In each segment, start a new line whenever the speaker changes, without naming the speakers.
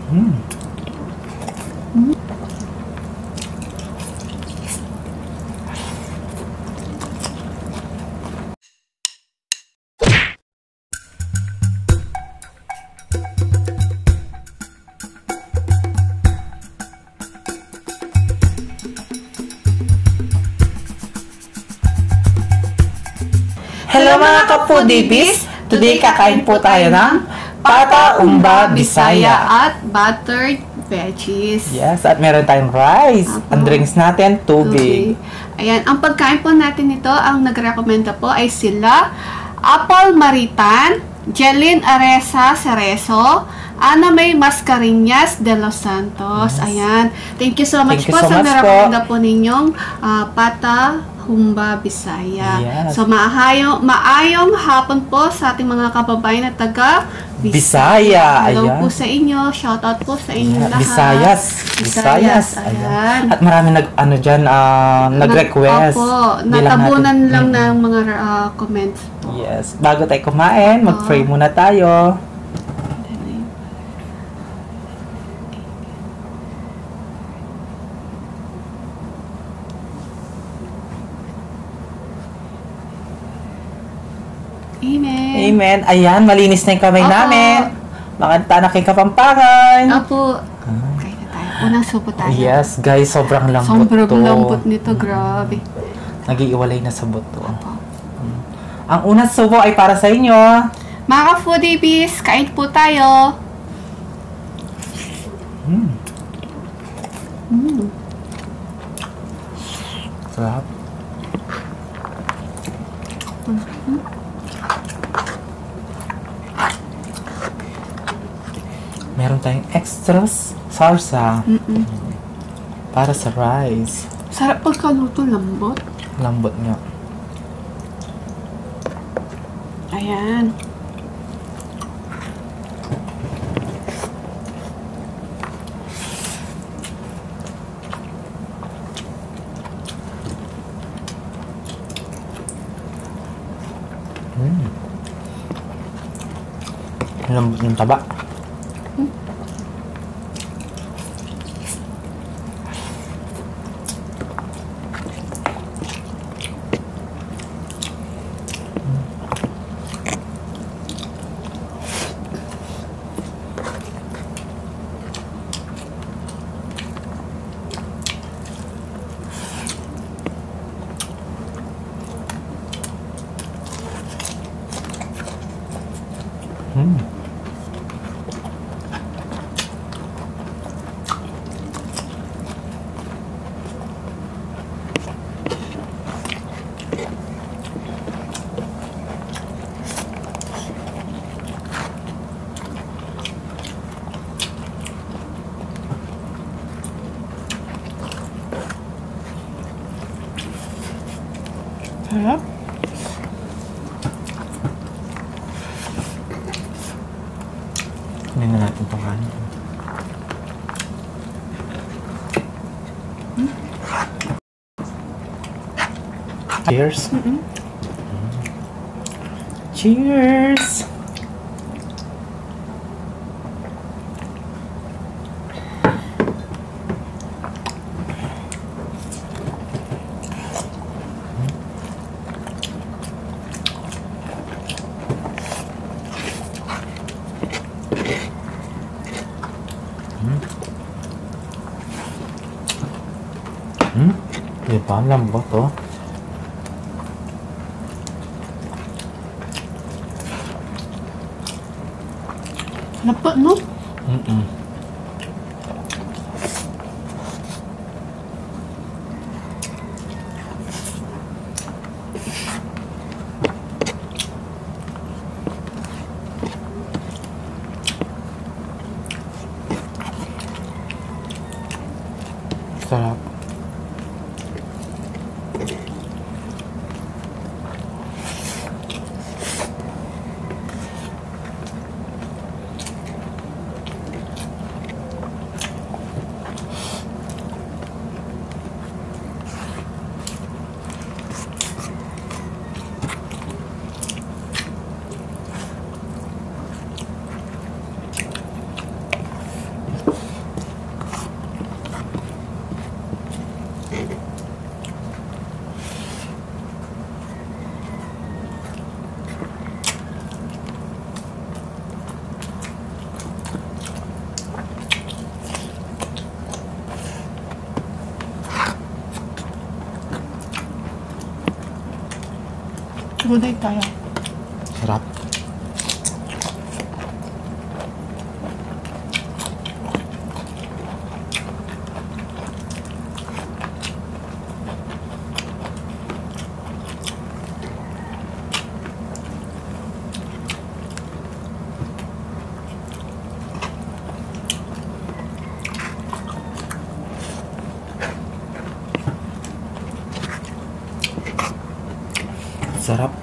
Mm.
Hello mga ka-foodies! Today kakain po tayo ng pata umba bisaya
at buttered veggies.
Yes, at meron tayong rice. Ang drinks natin, tubig.
Ayan, ang pagkain po natin ito, ang nagrekomenda po ay sila Apple Maritan, Jeline Aresa Cerezo, Ana May Mascareñas de Los Santos. Yes. Ayan. Thank you so much po sa nagrekomenda po ninyong pata Humba Bisaya.
Yes.
So maayong hapon po sa ating mga kababayan na taga
Bisaya.
Hello
Ayan.
po sa inyo. Shout out po sa inyo lahat.
Visayas.
Ayan.
At marami nag-request.
Opo, natabunan lang ng mga comments po.
Yes. Bago tayo kumain, mag-pray muna tayo.
Amen.
Amen. Ayan, malinis na yung kamay namin. Makanta na kay Kapampangan.
Opo. Kain na tayo. Unang supo tayo.
Yes, guys, sobrang lambot
Sobrang
to.
lambot nito, grabe.
Nag-iiwalay na sa buto. Ang unang subo ay para sa inyo.
Mga ka-foodies, kain po tayo.
Sarap. Meron tayong extras salsa para sa rice.
Sarap pagkaluto, lambot.
Lambot nga.
Ayan.
Lambot yung taba.
Sarap.
Hindi na natin itong kanin. Cheers! Cheers! Diba? Lambot to.
Lambot, no?
Sarap.
Gulay tayo.
Sarap. Sarap.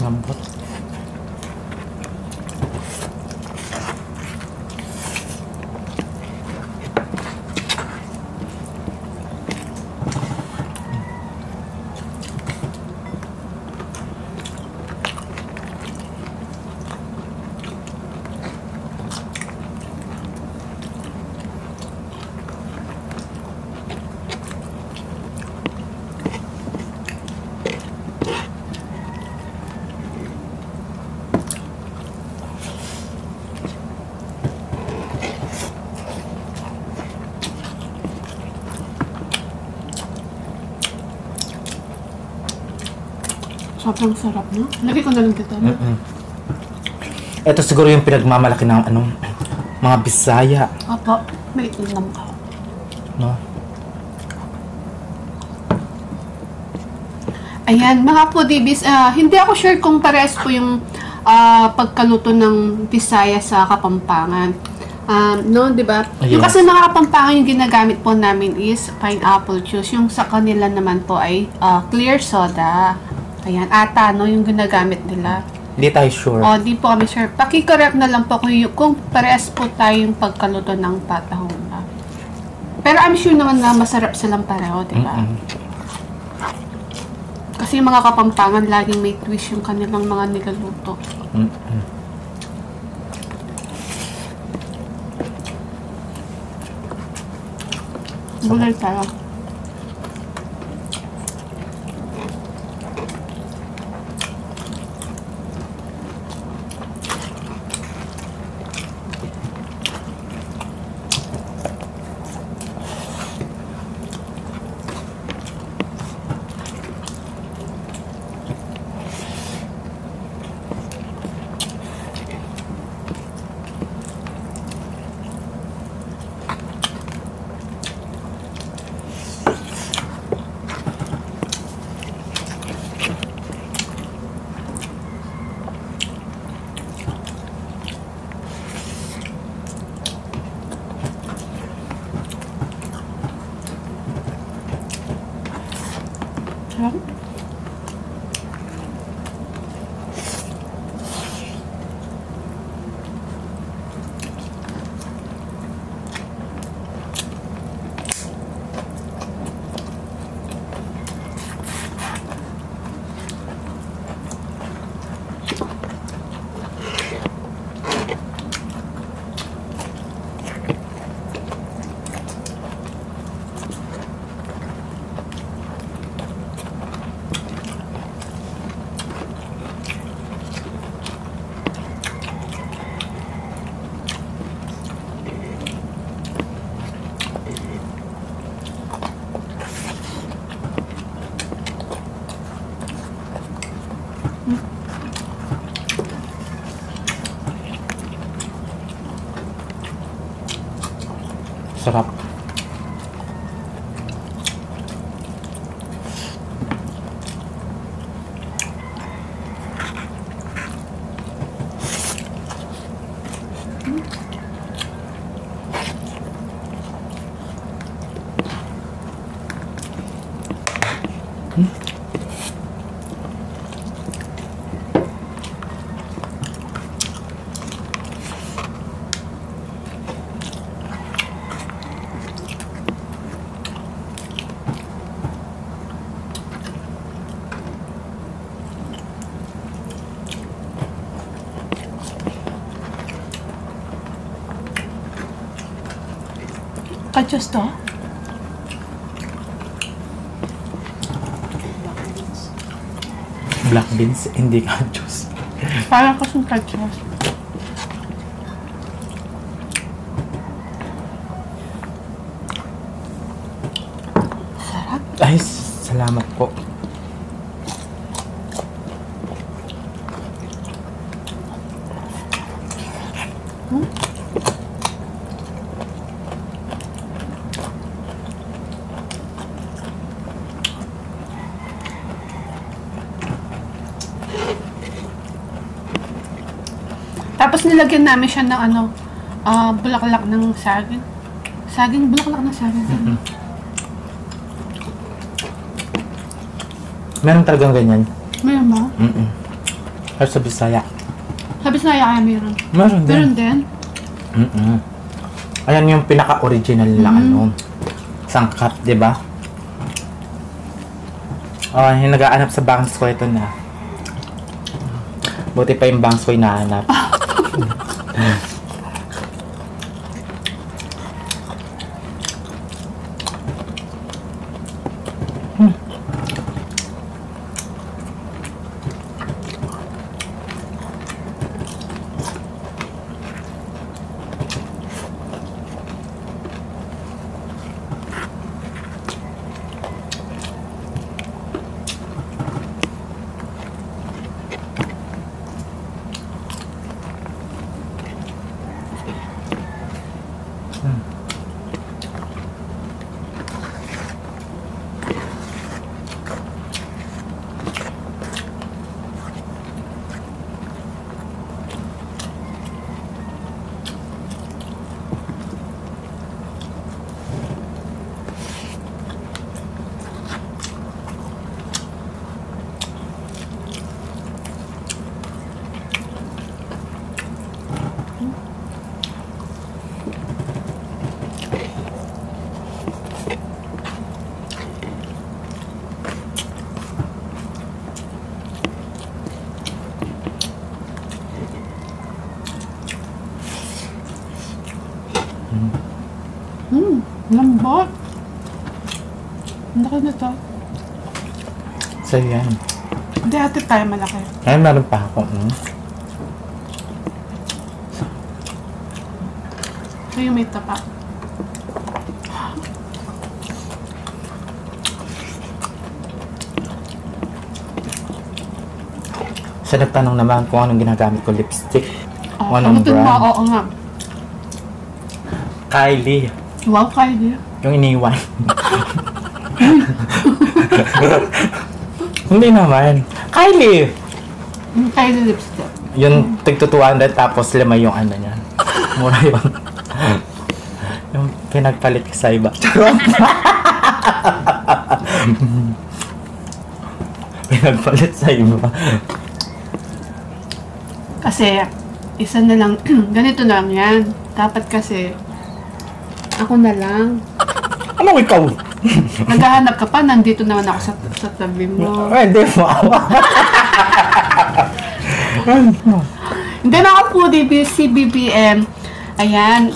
Lambot.
Sobrang sarap, no? Lagi ko na lang dito, no?
Ito siguro yung pinagmamalaki ng mga Bisaya,
Opo, may ilam ka.
no?
Ayan, mga foodies, hindi ako sure kung parehas po yung pagkaluto ng Bisaya sa Kapampangan. No, di ba? Yung
Yes.
kasi mga Kapampangan yung ginagamit po namin is pineapple juice. Yung sa kanila naman po ay clear soda. Ayan, ata, no, yung ginagamit nila.
Hindi tayo sure.
O, di po kami sure. Paki-correct na lang po kung parehas po tayong pagkaluto ng patahong na. Pero I'm sure naman na masarap silang pareho, di ba? Kasi yung mga Kapampangan, laging may twist yung kanilang mga nilaluto. Gulay tayo. Sarap.
Sarap. Kachos to? Black beans, hindi ka juice.
Parang kasing kachos. Sarap.
Ay, salamat po.
Tapos nilagyan namin siya ng ano, bulaklak ng saging. Bulaklak ng saging.
Meron talagang ganyan.
Mayroon ba?
Pero sa Bisaya.
Sabi sa kaya meron.
Meron din.
Meron din?
Ayan yung pinaka-original na ano. Sangkap, di ba? Oh, yung nag-aanap sa bangs ko ito na. Buti pa yung bangs ko hinahanap.
Lambot. Ang laki na to.
So, yan.
Hindi, hati tayo malaki.
Ay, meron pa ako.
So, yung may tapa.
So, nagtanong naman kung anong ginagamit ko lipstick.
Oh,
Anong brand?
Oo nga.
Kylie.
Wow, Kylie.
Yung iniwan. Hindi naman. Kylie!
Kylie lipstick.
Yung tig 200 tapos 5 yung ano niya. Mura yun. Yung pinagpalit ko sa iba. Pinagpalit sa iba.
Kasi, isa na lang, ganito na lang yan. Dapat kasi, ako na lang.
Ano ikaw?
Naghahanap ka pa, nandito naman ako sa tabi mo.
Hindi mo.
Hindi na ako po, si BBM. Ayan,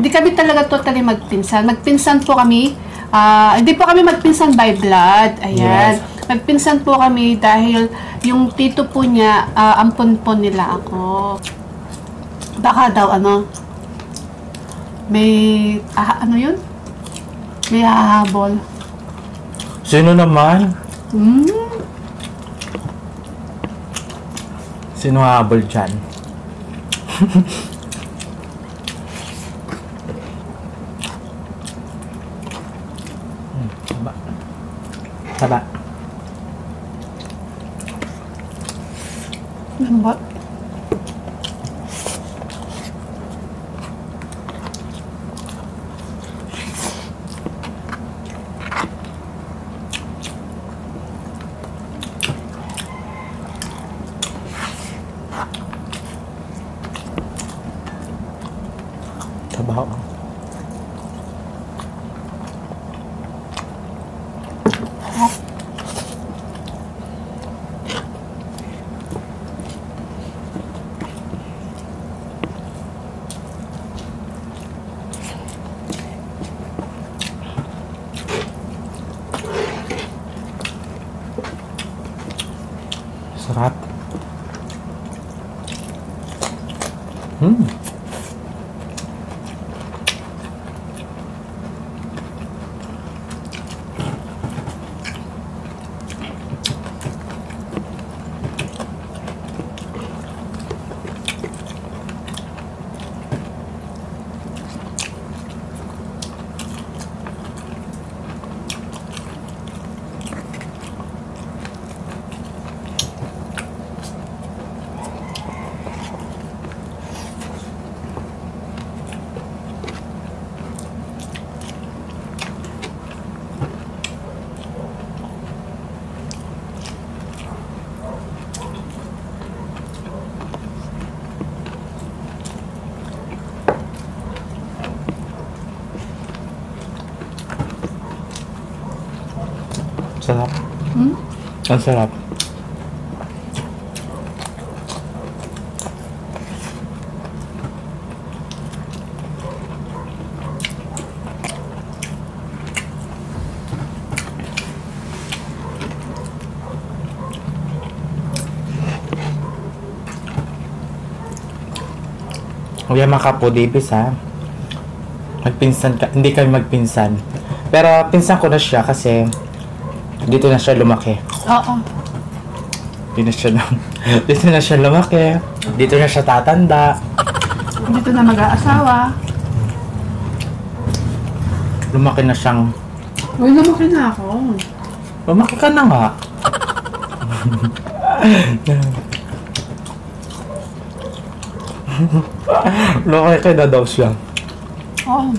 di kami talaga totally magpinsan. Magpinsan po kami, hindi po kami magpinsan by blood. Ayan.
Yes.
Magpinsan po kami dahil yung tito po niya, ampon po nila ako. Baka daw, may, ano yun? May hahabol.
Sino naman? Sino habol dyan? Taba. Taba.
Lambot.
Sabaw. Hmm. Sarap. Ang sarap. Huwag yan mga kapodibis ha. Magpinsan ka. Hindi kami magpinsan. Pero pinsan ko na siya kasi dito na siya lumaki.
Oo.
Dito na siya lumaki. Dito na siya tatanda.
Dito na mag-aasawa.
Lumaki na siyang...
Uy, lumaki na ako.
Lumaki ka na nga. Lumaki ka na daw siya.
Oo.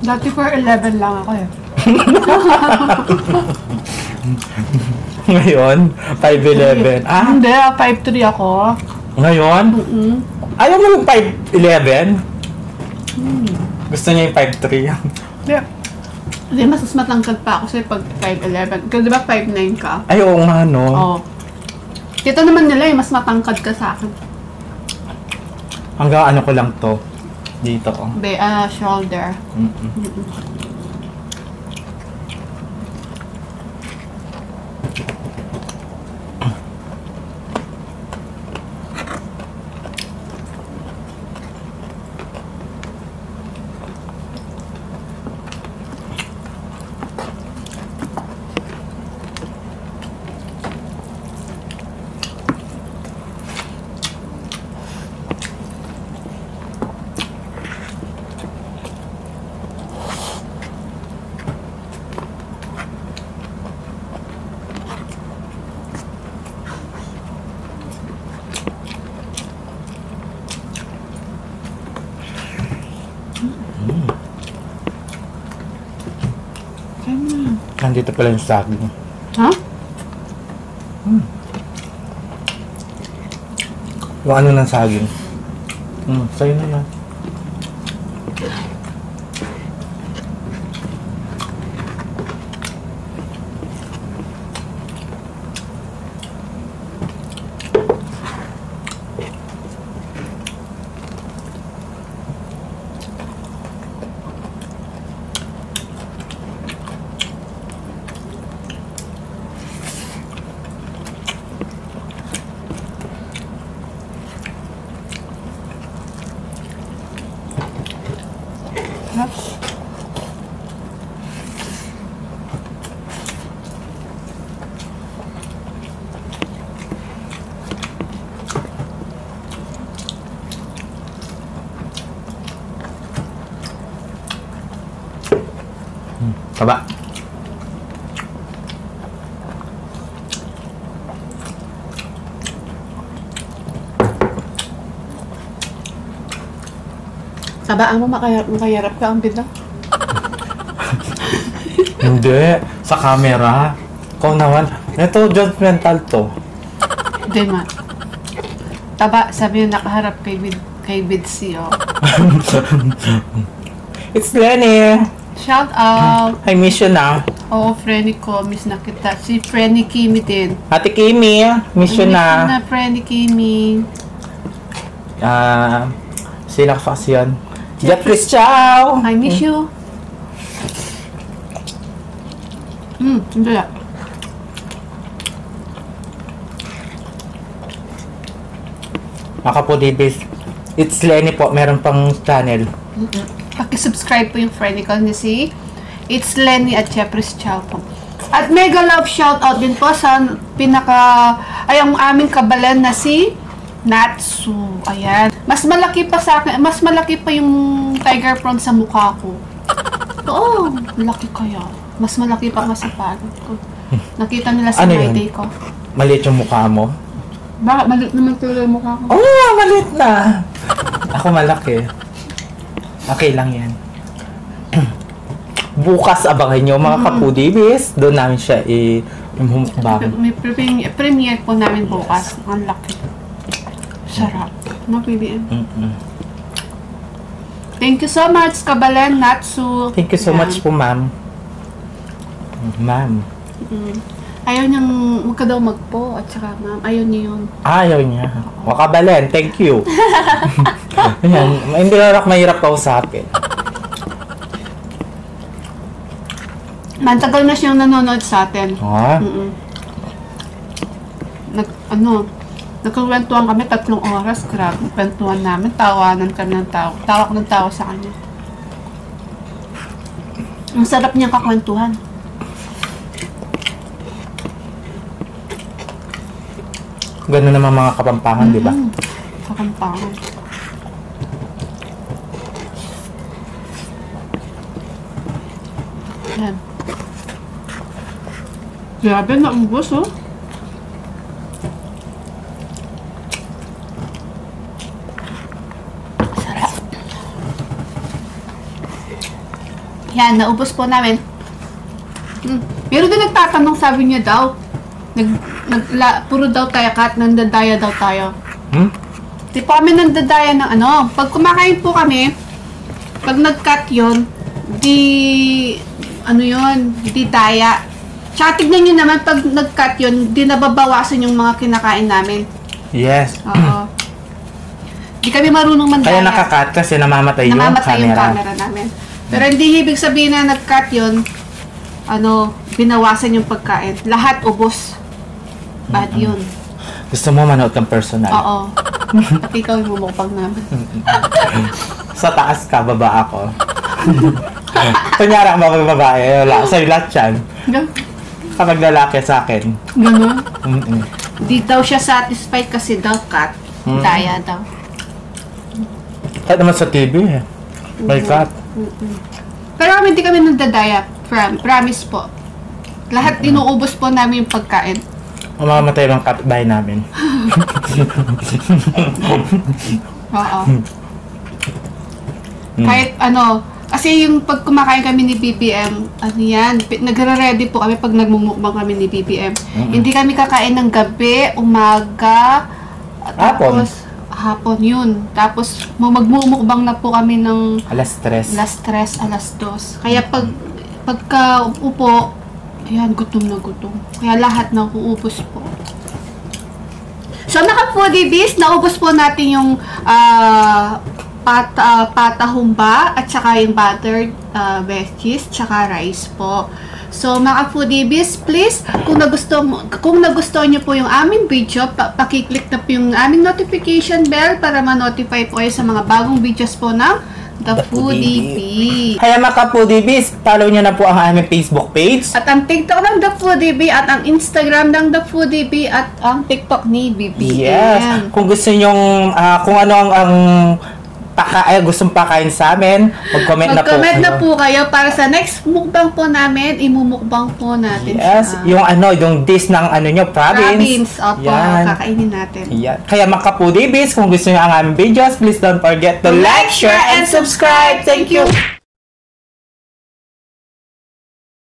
Dati 4'11 lang ako eh.
Ngayon, 5'11". Ah,
Hindi, 5'3 ako.
ngayon? Ayaw mo yung 5'11"? Gusto niya yung 5'3".
Hindi. Hindi, mas matangkad pa ako sa'yo pag 5'11. Kasi di ba 5'9 ka?
Ay, oo nga, no?
Oo. Dito naman nila mas matangkad ka sa akin.
Hanggang ano ko lang to. Dito, oh.
Shoulder.
Nandito pala yung saging.
Ha?
Yung ano ng saging. Sa'yo na lang. Taba.
Tabaan mo, makayarap ka ang bida.
Hindi. Sa camera. Ikaw naman. Ito, judgmental to.
Hindi ma. Taba, sabi yung nakaharap kay Bitsy, oh.
It's Lenny.
Shout out!
I miss you na.
Oo, Frenny ko, miss na kita. Si Frenny Kimi din.
Ate Kimi, miss you na.
Miss na, Frenny Kimi.
Sila kasi yun. Jeffrey Chow!
I miss you. Hindi na.
Mga kapodibis, It's Lenny po. Meron pang channel.
Pakisubscribe po yung friend ko ni si It's Lenny at Jeffrey's Chow po. At mega love shoutout din po sa ang aming kabalan na si Natsu. Ayan. Mas malaki pa sa akin, mas malaki pa yung tiger prawn sa mukha ko. Oo, malaki kaya. Mas malaki pa nga sa pagod ko. Nakita nila sa
Ano
my
yun?
day ko.
Maliit yung mukha mo.
Bakit? Maliit naman tuloy yung mukha ko.
Oh, maliit na. Ako malaki. Okay lang yan. Bukas abangan nyo mga kapudibis. Doon namin siya i-mukbang.
May premiere po namin bukas. Ang laki. Sarap. No, PBM. Thank you so much, Kabalan, Natsu.
Thank you so
Yan.
much po, ma'am. Ma'am.
Ayaw niyang huwag ka daw magpo at saka ma'am. Ayaw niya yun.
Ayaw niya. Wakabalen, thank you. Ayan, hindi na ako mahirap kausapin.
Mantagal na siyang nanonood sa atin.
Ah,
Nagkwentuhan kami 3 oras. Grabe, kwentuhan namin. Tawanan kami ng tawa. Tawa ko ng tawa sa kanya. Ang sarap niyang kakwentuhan.
ganun naman mga kapampangan, di ba?
Kakampangan. Yan. Grabe, naubos oh. Sarap. Yan, naubos po namin. Meron din nagtatanong, sabi niya daw, puro daw tayo kat, nandadaya daw tayo. Di po kami nandadaya ng ano. Pag kumakain po kami, pag nag-cut yun, di daya. Tsaka tignan nyo naman, pag nag-cut yun, di nababawasan yung mga kinakain namin.
Yes.
Oo. Di kami marunong mandaya.
Kaya nakakat kasi namamatay yung camera.
Namin. Pero hindi ibig sabihin na nag-cut yun, binawasan yung pagkain. Lahat ubos. Bad yun.
Gusto mo manood kang personal?
Oo. At ikaw yung mumukbang namin.
Sa taas ka, baba ako. Kunyara ang mga babae, wala. Sa'yo lahat yan. Kapag lalaki sa akin.
Ganun? Di daw siya satisfied kasi daw cut. Daya daw.
Kahit naman sa TV eh. May cut.
Pero kami hindi kami nagdadaya. Promise po. Lahat inuubos po namin yung pagkain.
Mamamatay ng kapitbahay namin.
Oo. Kahit kasi yung pag kumakain kami ni BBM, nagre-ready po kami pag nagmumukbang kami ni BBM. Hindi kami kakain ng gabi, umaga, tapos hapon yun. Tapos magmumukbang na po kami ng
alas 3.
alas 2. Kaya pagka upo, ayan, gutom na gutom. Kaya lahat na uubos po. So, naka-foodie-bis, naubos po natin yung patahumba at saka yung buttered veggies, tsaka rice po. So, mga foodie-bis, please, kung nagustuhan niyo po yung aming video, pakiclick na po yung aming notification bell para ma-notify po kayo sa mga bagong videos po ng The Foodie Bee.
Kaya mga ka-foodie-bis, follow nyo na po ang aming Facebook page.
At ang TikTok ng The Foodie Bee, at ang Instagram ng The Foodie Bee, at ang TikTok ni BBM.
Yes. Kung gusto nyong, kung ano ang gustong pakain sa amin, mag-comment na po.
Mag-comment na po kayo para sa next mukbang po namin, imumukbang po natin
Yes.
siya.
Yung dish ng nyo, province.
Opo,
Yan.
kakainin natin.
Yan. Kaya mga ka-foodie-bis, kung gusto nyo ang aming videos, please don't forget to like, share, and subscribe. Thank you!